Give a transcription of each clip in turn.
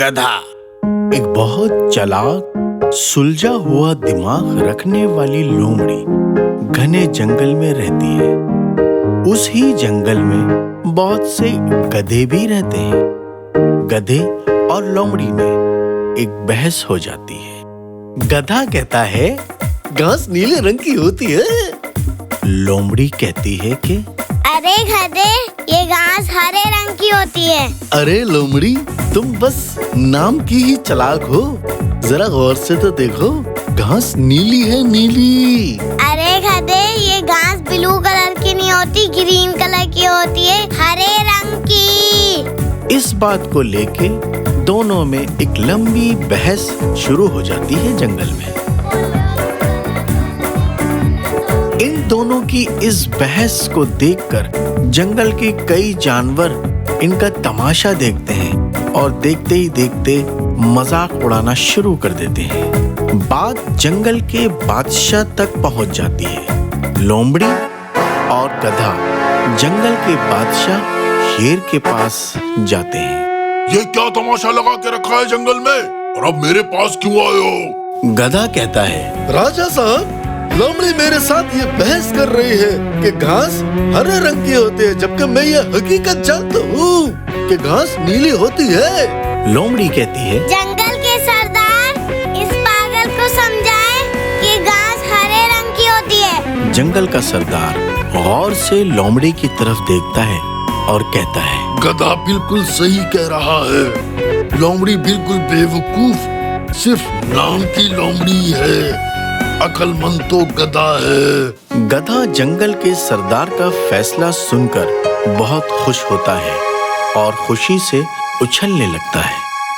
गधा एक बहुत चालाक, सुलझा हुआ दिमाग रखने वाली लोमड़ी घने जंगल में रहती है। उस ही जंगल में बहुत से गधे भी रहते हैं। गधे और लोमड़ी में एक बहस हो जाती है। गधा कहता है, घास नीले रंग की होती है। लोमड़ी कहती है कि अरे गधे, ये घास हरे रंग की होती है। अरे लोमड़ी, तुम बस नाम की ही चालाक हो, जरा गौर से तो देखो, घास नीली है, नीली। अरे गधे, ये घास ब्लू कलर की नहीं होती, ग्रीन कलर की होती है, हरे रंग की। इस बात को लेके दोनों में एक लंबी बहस शुरू हो जाती है जंगल में। इन दोनों की इस बहस को देखकर जंगल के कई जानवर इनका तमाशा देखते हैं और देखते ही देखते मजाक उड़ाना शुरू कर देते हैं। बात जंगल के बादशाह तक पहुंच जाती है। लोमड़ी और गधा जंगल के बादशाह शेर के पास जाते हैं। ये क्या तमाशा लगा के रखा है जंगल में, और अब मेरे पास क्यों आए हो? गधा कहता है, राजा साहब, लोमड़ी मेरे साथ ये बहस कर रही है कि घास हरे रंग की होती है, जबकि मैं ये हकीकत जानता हूँ कि घास नीली होती है। लोमड़ी कहती है, जंगल के सरदार, इस पागल को समझाए कि घास हरे रंग की होती है। जंगल का सरदार गौर से लोमड़ी की तरफ देखता है और कहता है, गधा बिल्कुल सही कह रहा है। लोमड़ी बिल्कुल बेवकूफ, सिर्फ नाम की लोमड़ी है, अक्लमंद तो गधा है। गधा जंगल के सरदार का फैसला सुनकर बहुत खुश होता है और खुशी से उछलने लगता है।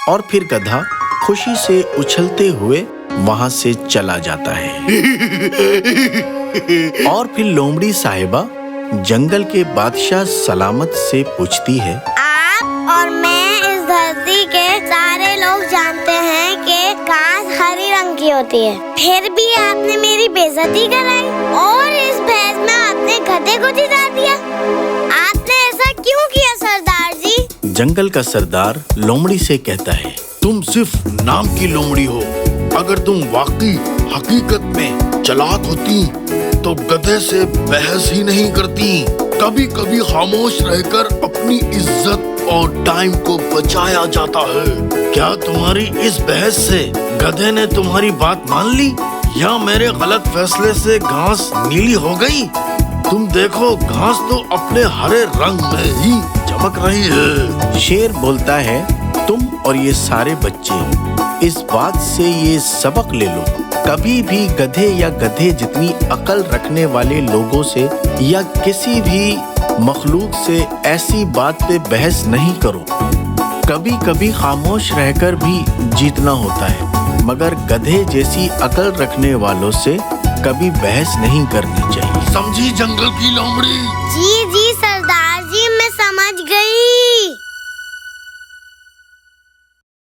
और फिर गधा खुशी से उछलते हुए वहां से चला जाता है। और फिर लोमड़ी साहिबा जंगल के बादशाह सलामत से पूछती है, आप और मैं इस धरती के सारे लोग जानते हैं कि घास हरी रंग की होती है, फिर भी आपने मेरी बेइज्जती कराई और इस बहस में आपने गधे को जिता दिया। आपने ऐसा क्यों किया सरदार जी? जंगल का सरदार लोमड़ी से कहता है, तुम सिर्फ नाम की लोमड़ी हो। अगर तुम वाकई हकीकत में चालाक होती तो गधे से बहस ही नहीं करती। कभी कभी खामोश रहकर अपनी इज्जत और टाइम को बचाया जाता है। क्या तुम्हारी इस बहस से गधे ने तुम्हारी बात मान ली, या मेरे गलत फैसले से घास नीली हो गई? तुम देखो, घास तो अपने हरे रंग में ही चमक रही है। शेर बोलता है, तुम और ये सारे बच्चे इस बात से ये सबक ले लो, कभी भी गधे या गधे जितनी अकल रखने वाले लोगों से या किसी भी मखलूक से ऐसी बात पे बहस नहीं करो। कभी कभी खामोश रहकर भी जीतना होता है, मगर गधे जैसी अकल रखने वालों से कभी बहस नहीं करनी चाहिए। समझी जंगल की लोमड़ी? जी सरदार जी, मैं समझ गई।